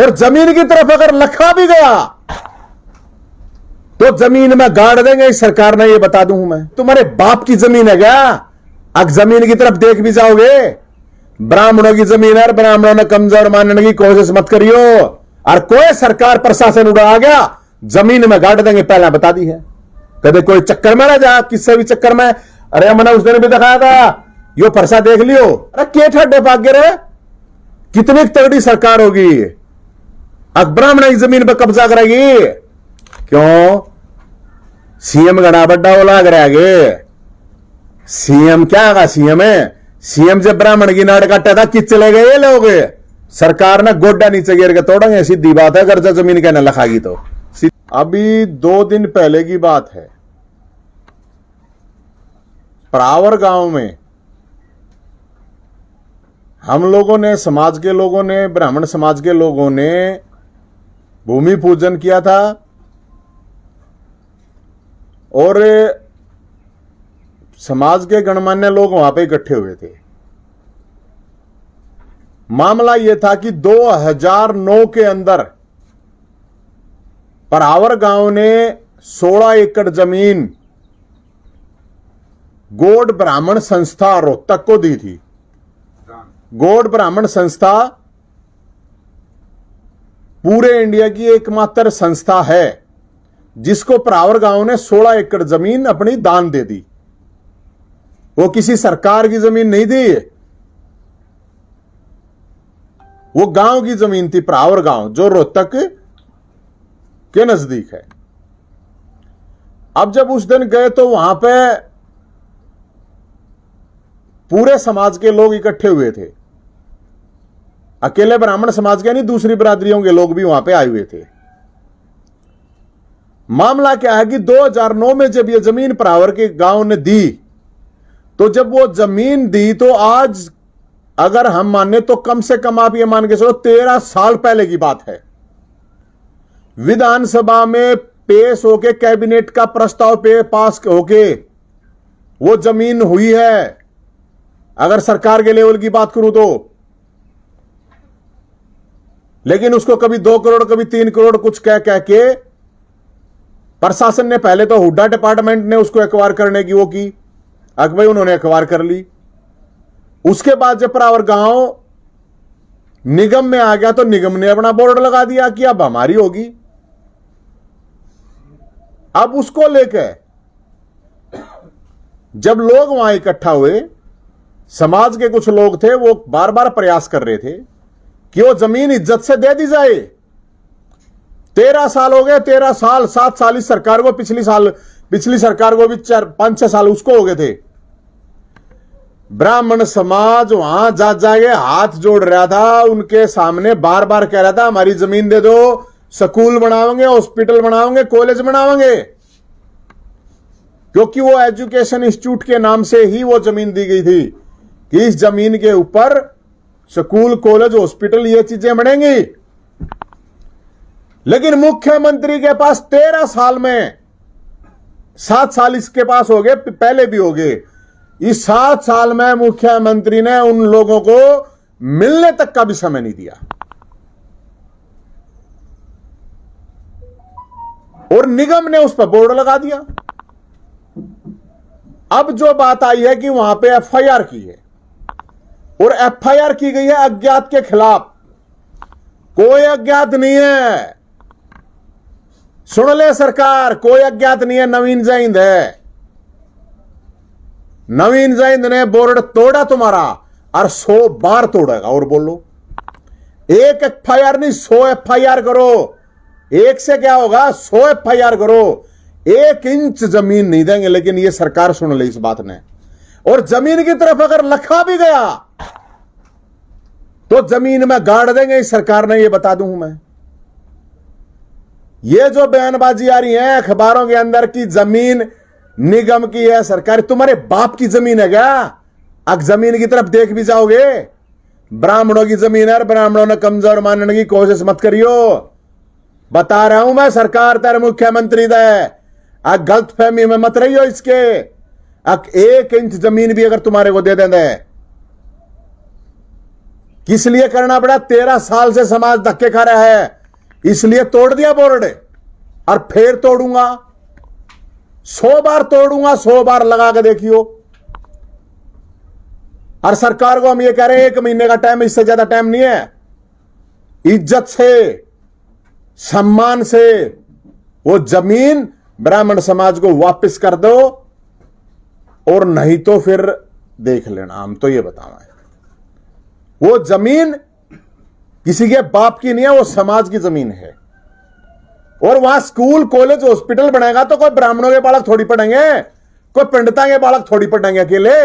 और जमीन की तरफ अगर लखा भी गया तो जमीन में गाड़ देंगे इस सरकार ने, ये बता दूं मैं। तुम्हारे बाप की जमीन है क्या? अब जमीन की तरफ देख भी जाओगे? ब्राह्मणों की जमीन है, ब्राह्मणों ने कमजोर मानने की कोशिश मत करियो। और कोई सरकार प्रशासन उड़ा आ गया जमीन में गाड़ देंगे, पहला बता दी है। कदे कोई चक्कर में ना जा, किससे भी चक्कर में। अरे मैंने उस दिन भी दिखाया था, यो फरसा देख लियो। अरे के ठड्डे भाग्य रे, कितनी तगड़ी सरकार होगी। अब ब्राह्मण की जमीन पर कब्जा करेगी क्यों? सीएम गड़ा बड्डा वो लाग रहा है। सीएम क्या आगा? सीएम है। सीएम जब ब्राह्मण की नाड़ काटा था कि चले गए ये लोग। सरकार ने गोड्डा नीचे गिर के तोड़ेंगे, सीधी बात है। अगर जमीन कहने लखागी तो। अभी 2 दिन पहले की बात है, परावर गांव में हम लोगों ने, समाज के लोगों ने, ब्राह्मण समाज के लोगों ने भूमि पूजन किया था। और समाज के गणमान्य लोग वहां पे इकट्ठे हुए थे। मामला यह था कि 2009 के अंदर परावर गांव ने 16 एकड़ जमीन गौड़ ब्राह्मण संस्था रोहतक को दी थी। गौड़ ब्राह्मण संस्था पूरे इंडिया की एकमात्र संस्था है जिसको परावर गांव ने 16 एकड़ जमीन अपनी दान दे दी। वो किसी सरकार की जमीन नहीं दी, वो गांव की जमीन थी। परावर गांव जो रोहतक के नजदीक है। अब जब उस दिन गए तो वहां पे पूरे समाज के लोग इकट्ठे हुए थे। अकेले ब्राह्मण समाज के नहीं, दूसरी बिरादरियों के लोग भी वहां पे आए हुए थे। मामला क्या है कि 2009 में जब ये जमीन परावर के गांव ने दी, तो जब वो जमीन दी तो आज अगर हम माने तो कम से कम आप ये मान के चलो 13 साल पहले की बात है। विधानसभा में पेश होके कैबिनेट का प्रस्ताव पे पास होके वो जमीन हुई है। अगर सरकार के लेवल की बात करूं तो, लेकिन उसको कभी 2 करोड़ कभी 3 करोड़ कुछ कह के प्रशासन ने, पहले तो हुड्डा डिपार्टमेंट ने उसको एक्वायर करने की वो की। अब भाई उन्होंने एक्वायर कर ली। उसके बाद जब परावर गांव निगम में आ गया तो निगम ने अपना बोर्ड लगा दिया कि अब हमारी होगी। अब उसको लेके जब लोग वहां इकट्ठा हुए, समाज के कुछ लोग थे, वो बार बार प्रयास कर रहे थे कि वो जमीन इज्जत से दे दी जाए। 13 साल हो गए, 13 साल, 7 साल इस सरकार को, पिछली सरकार को भी 5-6 साल उसको हो गए थे। ब्राह्मण समाज वहां जाके हाथ जोड़ रहा था, उनके सामने बार बार कह रहा था हमारी जमीन दे दो, स्कूल बनाओगे, हॉस्पिटल बनाओगे, कॉलेज बनाओगे। क्योंकि वो एजुकेशन इंस्टीट्यूट के नाम से ही वो जमीन दी गई थी कि इस जमीन के ऊपर स्कूल, कॉलेज, हॉस्पिटल ये चीजें बनेंगी। लेकिन मुख्यमंत्री के पास 13 साल में 7 साल इसके पास हो गए, पहले भी हो गए। इस 7 साल में मुख्यमंत्री ने उन लोगों को मिलने तक का भी समय नहीं दिया। और निगम ने उस पर बोर्ड लगा दिया। अब जो बात आई है कि वहां पे एफआईआर की है, और एफआईआर की गई है अज्ञात के खिलाफ। कोई अज्ञात नहीं है, सुन ले सरकार, कोई अज्ञात नहीं है, नवीन जैंद है। नवीन जैंद ने बोर्ड तोड़ा तुम्हारा, और 100 बार तोड़ेगा। और बोलो, एक एफआईआर नहीं, 100 एफआईआर करो। एक से क्या होगा, 100 एफआईआर करो। 1 इंच जमीन नहीं देंगे। लेकिन ये सरकार सुन ले इस बात ने। और जमीन की तरफ अगर लखा भी गया तो जमीन में गाड़ देंगे इस सरकार ने, ये बता दूं मैं। ये जो बयानबाजी आ रही है अखबारों के अंदर की जमीन निगम की है, सरकारी, तुम्हारे बाप की जमीन है क्या? अब जमीन की तरफ देख भी जाओगे? ब्राह्मणों की जमीन है, ब्राह्मणों ने कमजोर मानने की कोशिश मत करियो। बता रहा हूं मैं, सरकार तेरे मुख्यमंत्री दे, गलत फहमी में मत रहियो इसके। 1 इंच जमीन भी अगर तुम्हारे को दे देंगे किस लिए करना पड़ा? 13 साल से समाज धक्के खा रहा है, इसलिए तोड़ दिया बोर्ड, और फिर तोड़ूंगा, 100 बार तोड़ूंगा, 100 बार लगा के देखियो। और सरकार को हम ये कह रहे हैं 1 महीने का टाइम, इससे ज्यादा टाइम नहीं है। इज्जत से, सम्मान से वो जमीन ब्राह्मण समाज को वापस कर दो, और नहीं तो फिर देख लेना। हम तो ये बतावा, वो जमीन किसी के बाप की नहीं है, वो समाज की जमीन है। और वहां स्कूल, कॉलेज, हॉस्पिटल बनेगा तो कोई ब्राह्मणों के बालक थोड़ी पढ़ेंगे, कोई पंडिता के बालक थोड़ी पढ़ेंगे अकेले।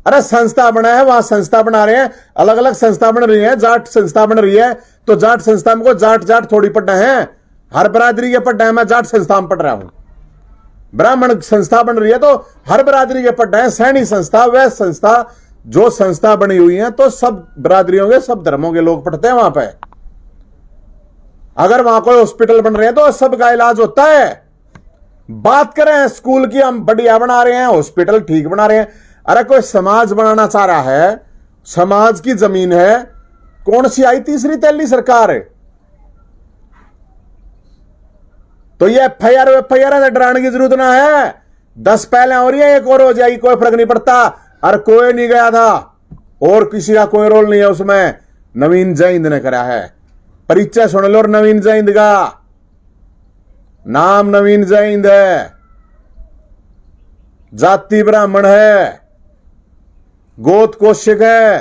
अरे संस्था बना है, वहां संस्था बना रहे हैं, अलग अलग संस्था बन रही है, जाट संस्था बन रही है, तो जाट संस्था में को जाट जाट थोड़ी पढ़ना है, हर बरादरी के पढ़ना है। मैं जाट संस्था में पढ़ रहा हूं, ब्राह्मण संस्था बन रही है तो हर बरादरी के पढ़ना है। सैनिक संस्था, वह संस्था, जो संस्था बनी हुई है तो सब बरादरियों के, सब धर्मों के लोग पढ़ते हैं वहां पे। अगर वहां कोई हॉस्पिटल बन रहे हैं तो सबका इलाज होता है। बात करें स्कूल की, हम बढ़िया बना रहे हैं, हॉस्पिटल ठीक बना रहे हैं। अरे कोई समाज बनाना चाह रहा है, समाज की जमीन है, कौन सी आई तीसरी तेली सरकार है? तो ये एफआईआर डराने की जरूरत ना है। 10 पहले हो रही है, एक और हो जाएगी, कोई फर्क नहीं पड़ता। और कोई नहीं गया था, और किसी का कोई रोल नहीं है उसमें, नवीन जैन ने करा है। परिचय सुन लो, और नवीन जैन का नाम नवीन जैन है, जाति ब्राह्मण है, गोत कौशिक है,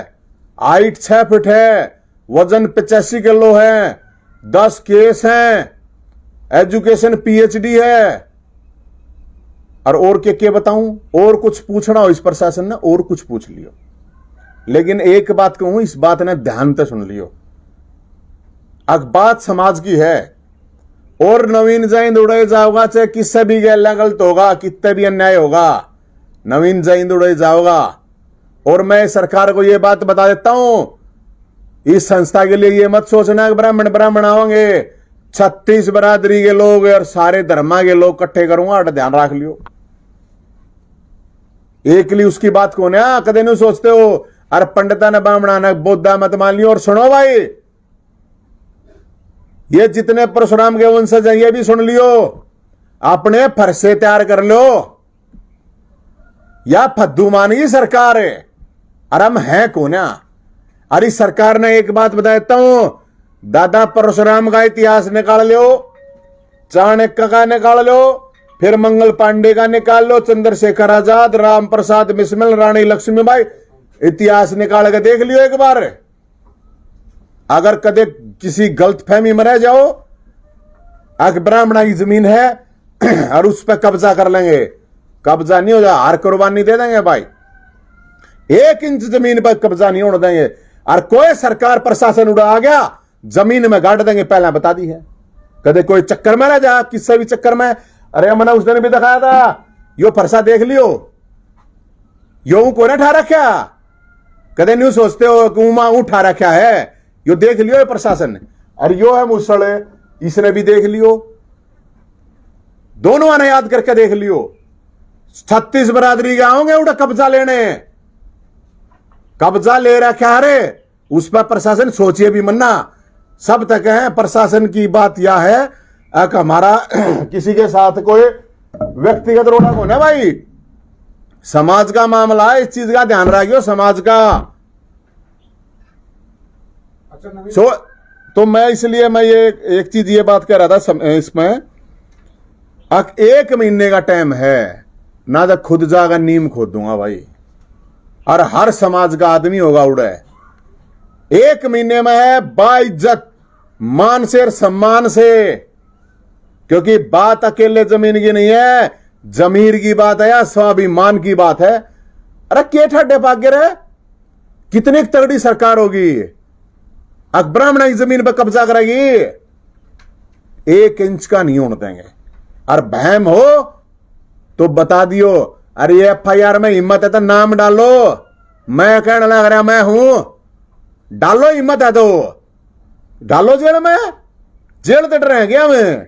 हाइट 6 फीट है, वजन 85 किलो है, 10 केस हैं, एजुकेशन पीएचडी है। और क्या बताऊं? और कुछ पूछना हो इस प्रशासन ने, और कुछ पूछ लियो, लेकिन एक बात कहूं, इस बात ने ध्यान से सुन लियो। अब बात समाज की है, और नवीन जैन उड़े जाओगा, चाहे किससे भी गलत होगा, कितने भी अन्याय होगा, नवीन जैन उड़े जाओगा। और मैं सरकार को यह बात बता देता हूं, इस संस्था के लिए यह मत सोचना कि ब्राह्मण ब्राह्मण आओगे, 36 बरादरी के लोग और सारे धर्मा के लोग इकट्ठे करूंगा, ध्यान रख लियो। एक ली उसकी बात को ना कदे नहीं सोचते हो, अरे पंडिता ने ब्राह्मणा ने बौद्धा मत मान लियो। और सुनो भाई, ये जितने परशुराम के वंशज हैं ये भी सुन लियो, अपने फरसे तैयार कर लो, या फद्दू मानी सरकार है। अरे हम हैं कोना? अरे सरकार ने एक बात बता देता हूं, दादा परशुराम का इतिहास निकाल लो, चाणक्य का निकाल लो, फिर मंगल पांडे का निकाल लो, चंद्रशेखर आजाद, राम प्रसाद बिस्मिल, रानी लक्ष्मीबाई, इतिहास निकाल के देख लियो एक बार। अगर कदे किसी गलत फहमी में रह जाओ, अगर ब्राह्मणा की जमीन है और उस पर कब्जा कर लेंगे, कब्जा नहीं हो जाए, हर कुर्बानी दे देंगे भाई, 1 इंच जमीन पर कब्जा नहीं होने देंगे। और कोई सरकार प्रशासन उड़ा आ गया, जमीन में गाड़ देंगे, पहले बता दी है। कदे कोई चक्कर में रह जा, किससे भी चक्कर में। अरे मैंने उस दिन भी दिखाया था, यो फरसा देख लियो, यो को ना ठा रखा, कदे नहीं सोचते हो कि उमा उठा रखा है, यो देख लियो प्रशासन ने। और यो है मुसले, इसने भी देख लियो, दोनों ने याद करके देख लियो। 36 बरादरी के आओगे उड़ा कब्जा लेने, कब्जा ले रखा है, उस पर प्रशासन सोचिए भी मन्ना। सब तक है प्रशासन की बात यह है कि हमारा किसी के साथ कोई व्यक्तिगत रोड़ा को ना भाई, समाज का मामला है, इस चीज का ध्यान रखियो, समाज का। अच्छा तो मैं इसलिए मैं ये एक चीज ये बात कह रहा था इसमें, 1 महीने का टाइम है ना, तो खुद जाकर नीम खोद दूंगा भाई, और हर समाज का आदमी होगा उड़े। 1 महीने में है बाइज्जत, मान से और सम्मान से, क्योंकि बात अकेले जमीन की नहीं है, जमीर की बात है या स्वाभिमान की बात है। अरे के ठड्डे भाग्य रहे, कितनी तगड़ी सरकार होगी, ब्राह्मण की जमीन पर कब्जा करेगी, 1 इंच का नहीं होने देंगे। और बहम हो तो बता दियो, अरे एफआईआर में हिम्मत है तो नाम डालो, मैं कहने लग रहा मैं हूं, डालो हिम्मत है तो डालो जेल में, जेल तट रहे क्या हमें,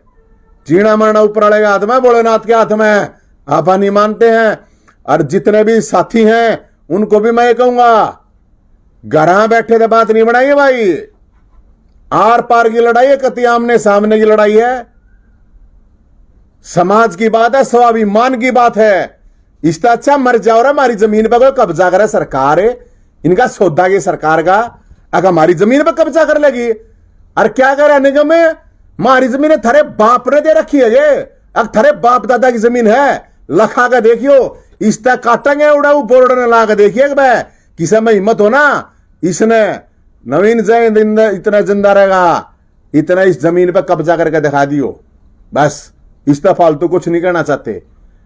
जीना मरना ऊपर वाले के हाथ में, भोलेनाथ के हाथ में, आप नहीं मानते हैं। और जितने भी साथी हैं उनको भी मैं कहूंगा, घरा बैठे तो बात नहीं बनाई है भाई, आर पार की लड़ाई है, कति आमने सामने की लड़ाई है, समाज की बात है, स्वाभिमान की बात है। इससे अच्छा मर जाओ रहा, हमारी जमीन पर कोई कब्जा करे सरकार है, इनका सौदा की सरकार का, अगर हमारी जमीन पर कब्जा कर लेगी, और क्या करे निगम में, हमारी जमीन थारे बाप ने दे रखी है, ये अगर थारे बाप दादा की जमीन है, लखा के देखियो, इस तक काटेंगे उड़ा बोर्ड ने ला के देखिए किसी में हिम्मत हो ना, इसने नवीन जैन इतना जिंदा रहेगा, इतना इस जमीन पर कब्जा करके दिखा दियो, बस इस तरह फालतू कुछ नहीं करना चाहते।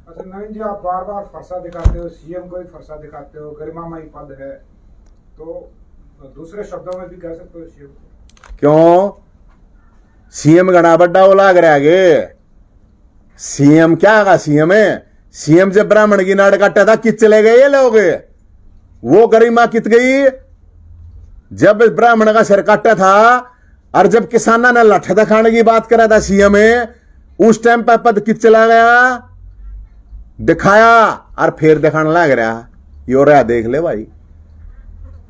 अच्छा नवीन जी, आप बार बार फरसा दिखाते हो, सीएम को भी फरसा दिखाते हो, गरिमामयी पद है, तो दूसरे शब्दों में भी कह सकते हो सीएम को। क्यों सीएम गणा बड्डा वो लाग रहा है, सीएम क्या आगा, सीएम है, सीएम जब ब्राह्मण की नाड़ काटा था कित चले गए ये लोग, वो गरिमा कित गई जब ब्राह्मण का सिर काटा था, और जब किसाना ने लठ दिखाने की बात करा था सीएम है, उस टाइम पर पद कित चला गया, दिखाया और फिर दिखाने लग रहा, यो रहा देख ले भाई।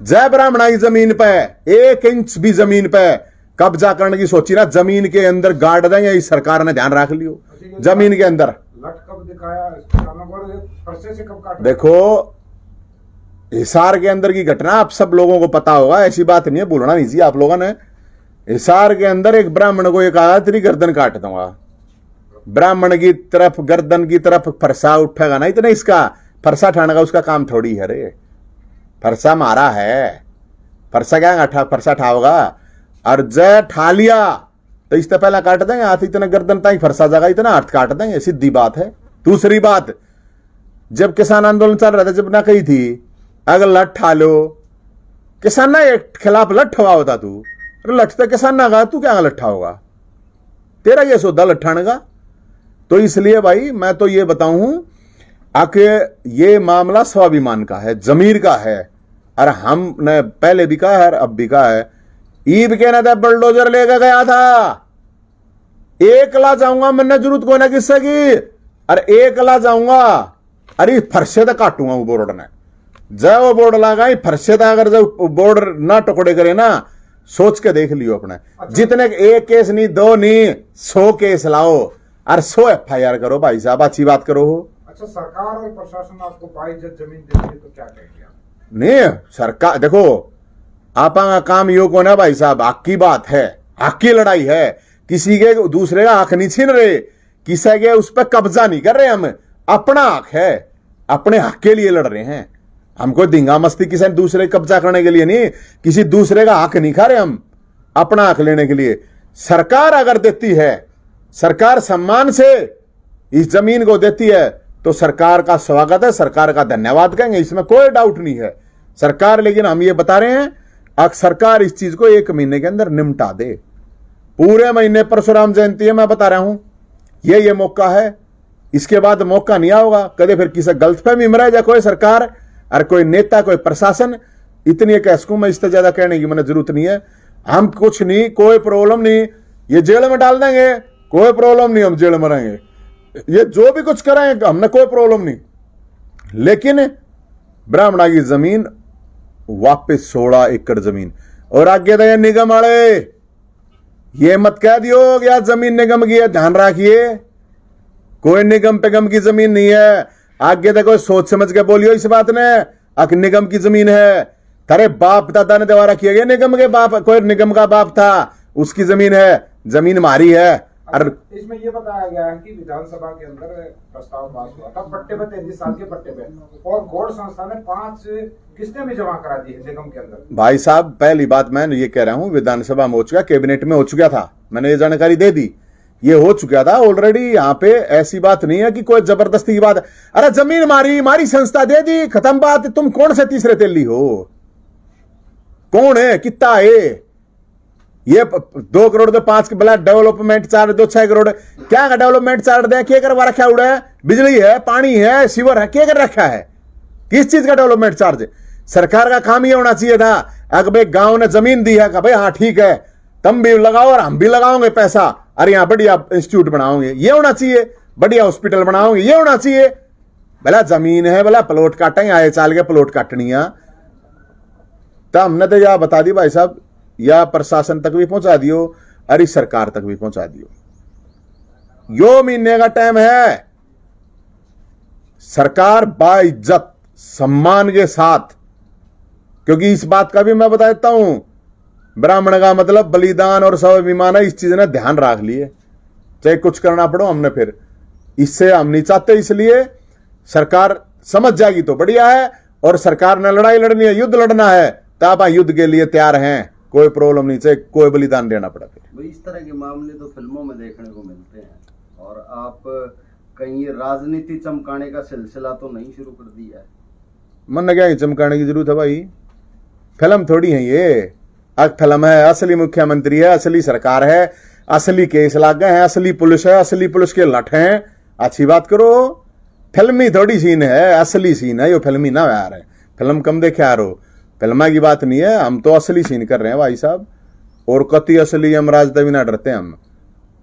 जय ब्राह्मणा की जमीन पे 1 इंच भी जमीन पे कब्जा करने की सोची ना, जमीन के अंदर गाड़ देंगे, इस सरकार ने ध्यान रख लियो, जमीन के अंदर लठ कब दिखाया, किसानों को फरसे से कब काटा। देखो हिसार के अंदर की घटना आप सब लोगों को पता होगा, ऐसी बात नहीं है, भूलना नहीं चाहिए आप लोगों ने। हिसार के अंदर एक ब्राह्मण को ये कहा तेरी गर्दन काट दूंगा, ब्राह्मण की तरफ गर्दन की तरफ फरसा उठेगा ना, इतना इसका फरसा ठाने का उसका काम थोड़ी है रे, फरसा मारा है, फरसा क्या फरसा ठाओगा, और जय ठा लिया तो इससे पहला काट देंगे हाथ, इतना गर्दन तक फरसा जाएगा, इतना हाथ काट देंगे, सीधी बात है। दूसरी बात, जब किसान आंदोलन चल रहा था, जब ना कही थी अगर लठ ठा लो, किसान के खिलाफ लठ हुआ होता तू, अरे लठ तो किसान ना गा, तू क्या लट्ठा होगा, तेरा ये सौदा लट्ठाने का। तो इसलिए भाई मैं तो ये बताऊं आके ये मामला स्वाभिमान का है, जमीर का है, और हमने पहले भी कहा है अब भी कहा है, ईब के ना बुलडोजर लेकर गया था, एक ला जाऊंगा, मैंने जरूरत को ना किससे की, अरे एक ला जाऊंगा, अरे फरसे तो काटूंगा वो बोर्ड ने, जय वो बोर्ड लगा फरसे था, अगर जब बोर्ड ना टुकड़े करे ना, सोच के देख लियो अपने। अच्छा। जितने एक केस नहीं, 2 नहीं, 100 केस लाओ और 100 FIR करो भाई साहब, अच्छी बात करो। अच्छा सरकार और प्रशासन आपको 22 जमीन देती है तो क्या कहेंगे? नहीं सरकार देखो आपका काम यो को ना भाई साहब, हक की बात है, हक की लड़ाई है, किसी के दूसरे का हक नहीं छीन रहे, किसी के उस पर कब्जा नहीं कर रहे, हम अपना हक है, अपने हक के लिए लड़ रहे हैं, हमको धींगा मस्ती किसी दूसरे कब्जा करने के लिए नहीं, किसी दूसरे का हक नहीं खा रहे, हम अपना हक लेने के लिए। सरकार अगर देती है, सरकार सम्मान से इस जमीन को देती है तो सरकार का स्वागत है, सरकार का धन्यवाद कहेंगे, इसमें कोई डाउट नहीं है सरकार। लेकिन हम ये बता रहे हैं अब सरकार इस चीज को 1 महीने के अंदर निपटा दे, पूरे महीने परशुराम जयंती है, मैं बता रहा हूं ये मौका है, इसके बाद मौका नहीं आओगा कदे, फिर किसी गलतफहमी में रह जाए कोई सरकार और कोई नेता कोई प्रशासन। इतनी कह सकूं मैं, इससे ज्यादा कहने की मैंने जरूरत नहीं है। हम कुछ नहीं, कोई प्रॉब्लम नहीं, ये जेल में डाल देंगे, कोई प्रॉब्लम नहीं, हम जेल में रहेंगे, ये जो भी कुछ कराएंगे हमने कोई प्रॉब्लम नहीं, लेकिन ब्राह्मणा की जमीन वापस 16 एकड़ जमीन। और आगे तो निगम वाले ये मत कह दियो या जमीन निगम की है, ध्यान रखिए कोई निगम पेगम की जमीन नहीं है, आगे तक कोई सोच समझ के बोलियो इस बात ने, अक निगम की जमीन है, तेरे बाप दादा ने द्वारा किया गया, निगम के बाप, कोई निगम का बाप था उसकी जमीन है, जमीन हमारी है। और इसमें यह बताया गया है कि विधानसभा के अंदर प्रस्ताव पास हुआ था पट्टे पे 33 साल के पट्टे पे, और गौड़ संस्था ने 5 किस्तें भी जमा करा दी है निगम के अंदर। भाई साहब पहली बात मैं ये कह रहा हूं, विधानसभा में हो चुका, कैबिनेट में हो चुका था, मैंने ये जानकारी दे दी, ये हो चुका था ऑलरेडी। यहाँ पे ऐसी बात नहीं है कि कोई जबरदस्ती की बात है, अरे जमीन हमारी संस्था दे दी, खत्म बात। तुम कौन से तीसरे तेली हो, कौन है, कितना है ये 2 करोड़ तो 5 बला डेवलपमेंट चार्ज दो 6 करोड़, क्या का डेवलपमेंट चार्ज दे, क्या करवा रखा उड़ा है, बिजली है, पानी है, सीवर है, क्या कर रखा है, किस चीज का डेवलपमेंट चार्ज? सरकार का काम ये होना चाहिए था, अगर भाई गांव ने जमीन दी है, भाई हाँ ठीक है तुम भी लगाओ और हम भी लगाओगे पैसा, अरे यहाँ बढ़िया इंस्टीट्यूट बनाओगे, ये होना चाहिए, बढ़िया हॉस्पिटल बनाओगे, ये होना चाहिए। भला जमीन है, भला प्लॉट काटेंगे, आए चाल के प्लॉट काटनी है, तो हमने तो यह बता दी भाई साहब, या प्रशासन तक भी पहुंचा दियो, अरे सरकार तक भी पहुंचा दियो। यो महीने का टाइम है, सरकार बाइज्जत सम्मान के साथ, क्योंकि इस बात का भी मैं बता देता हूं, ब्राह्मण का मतलब बलिदान और स्वाभिमान है, इस चीज ने ध्यान रख लिए, चाहे कुछ करना पड़ो हमने, फिर इससे हम नहीं चाहते, इसलिए सरकार समझ जाएगी तो बढ़िया है, और सरकार ने लड़ाई लड़नी है, युद्ध लड़ना है, तो आप युद्ध के लिए तैयार हैं, कोई प्रॉब्लम नहीं, चाहे कोई बलिदान देना पड़ा। भाई इस तरह के मामले तो फिल्मों में देखने को मिलते हैं, और आप कहीं राजनीति चमकाने का सिलसिला तो नहीं शुरू कर दिया है? मन क्या चमकाने की जरूरत है भाई, फिल्म थोड़ी है ये, अब फिल्म है, असली मुख्यमंत्री है, असली सरकार है, असली केस लागे हैं, असली पुलिस है, असली पुलिस के लठ हैं, अच्छी बात करो। फिल्मी थोड़ी सीन है, असली सीन है, यो फिल्मी ना यार है, फिल्म कम देखे आ रहो, फिल्मा की बात नहीं है, हम तो असली सीन कर रहे हैं भाई साहब, और कति असली यमराज तभी ना डरते हम।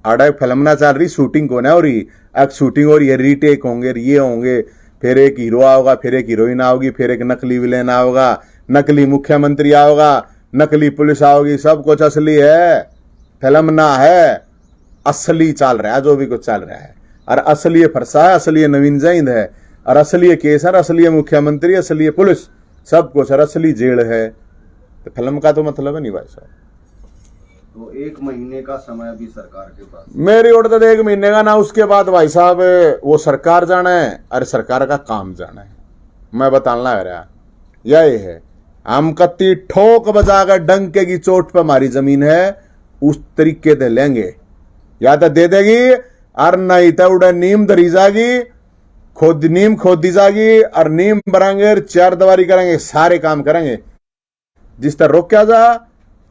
आड़ा फिल्म ना चल रही, शूटिंग को ना हो रही, अब शूटिंग हो रही है, रीटेक होंगे, ये होंगे, फिर एक हीरो आओगा, फिर एक हीरोइन आओगी, फिर एक नकली विलेन आओगा, नकली मुख्यमंत्री आओगा, नकली पुलिस आओगी, सब कुछ असली है, फिल्म ना है, असली चल रहा है जो भी कुछ चल रहा है, और असली फरसा है, असली नवीन जैद है, और असली केस है, असली मुख्यमंत्री, असली पुलिस, सब कुछ, और असली जेल है, तो फिल्म का तो मतलब है नहीं भाई साहब। तो 1 महीने का समय भी सरकार के पास, मेरी ओर तो 1 महीने का ना, उसके बाद भाई साहब वो सरकार जाना है, अरे सरकार का काम जाना है, मैं बताना लग रहा यही है, हम कत्ती ठोक बजाकर डंके की चोट पे हमारी जमीन है, उस तरीके से लेंगे, या तो दे देगी, और नहीं तो उड़े नीम धरी जाएगी, नीम खोदी जाएगी, और नीम भरेंगे, 4 दीवारी करेंगे, सारे काम करेंगे, जिस तरह रोक जा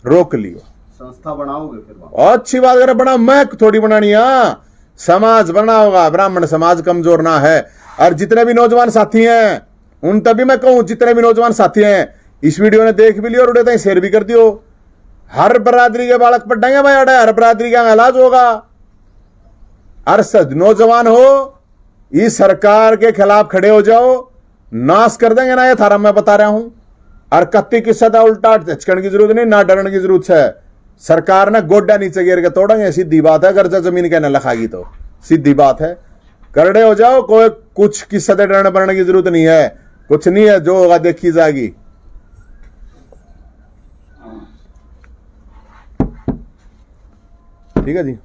रोक लियो। संस्था बनाओगे फिर वहां? अच्छी बात करे, बना मैं थोड़ी बनानी है, समाज बना होगा, ब्राह्मण समाज कमजोर ना है, और जितने भी नौजवान साथी हैं उन तभी मैं कहूं, जितने भी नौजवान साथी हैं इस वीडियो ने देख भी लियो, और उड़े शेयर भी कर दियो, हर बरादरी के बालक पढ़ेंगे भाई, अड़े हर बरादरी का इलाज होगा, हर नौजवान हो इस सरकार के खिलाफ खड़े हो जाओ, नाश कर देंगे ना, ये थारा मैं बता रहा हूं, और कत्ती किस्सा था उल्टा झचकने की जरूरत नहीं, ना डरने की जरूरत है, सरकार ने गोड्डा नीचे गिर के तोड़ेंगे, सीधी बात है, कर्जा जमीन कहने लखागी तो सीधी बात है, करड़े हो जाओ, कोई कुछ किस्सा से डरने पड़ने की जरूरत नहीं है, कुछ नहीं है, जो होगा देखी जाएगी। ठीक है जी।